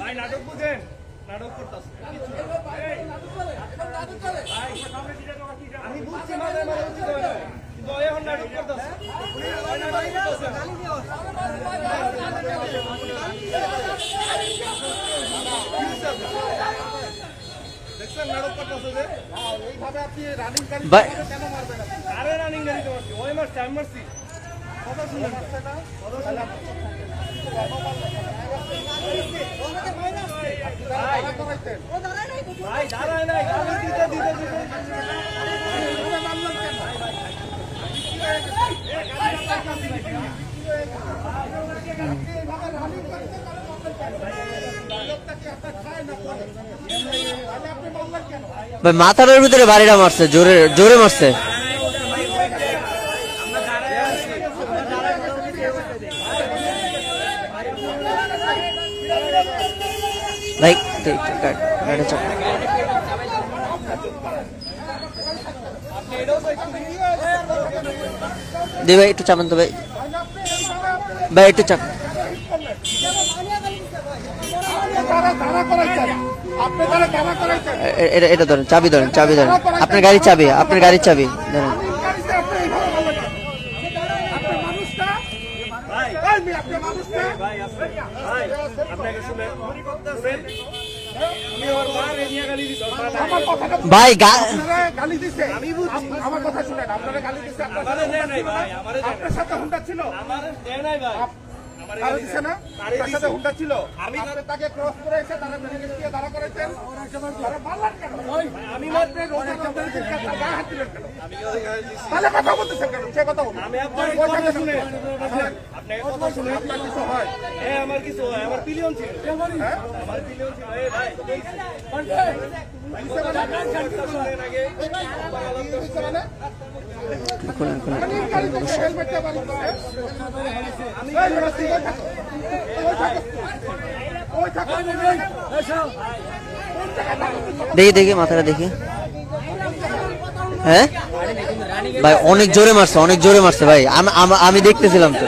ভাই নাটক বুঝেন, নাটক করতেছে। আমি বুঝছি মাঝে মাঝে বুঝছি কিন্তু এখন নাটক করতেছে। দেখছেন নাটক করতেছে যে এইভাবে আপনি রানিং গাড়ি কেন মারবেন? আরে রানিং গাড়ি তো মারছি, ওই মারছি, আমি মারছি। কথা শুনেন না? ভাই দাঁড়ায় নাই, গালি দিতে দিতে দিতে ভাই মাথার ভিতরে বাড়িটা মারছে, জোরে জোরে মারছে। ভাই গাড়ি চাপ দে ভাই, একটু চাপান তো ভাই, ভাই একটু চাপ। এটা ধরেন, চাবি ধরেন, চাবি ধরেন, আপনার গাড়ির চাবি, আপনার গাড়ির চাবি ধরেন। ভাই গালি দিছে, আমি বুঝছি, আমার কথা শুনেন, আপনারা গালি দিছে, আপনার সাথে হুন্ডা ছিল, আমার দেয় নাই ভাই, আমার দিছে না, তার সাথে হুন্ডা ছিল, আমি তাকে ক্রস করে এসে তারা ব্যারিকেড দিয়ে দাঁড়া করেছেন, তারা মারলেন কেন? আমি মাত্র রোজা করতে গায়ে হাত দিলেন কেন? তাহলে কথা বলতেছেন কেন? সে কথা বলুন। আমি আপনার কথা শুনে, আপনার কথা শুনে আপনার কিছু হয়? হ্যাঁ আমার কিছু হয়, আমার পিলিয়ন ছিল, হ্যাঁ আমার পিলিয়ন ছিল। এই ভাই দেখি দেখি মাথাটা দেখি। হ্যাঁ ভাই অনেক জোরে মারছে, অনেক জোরে মারছে ভাই, আমি দেখতেছিলাম তো।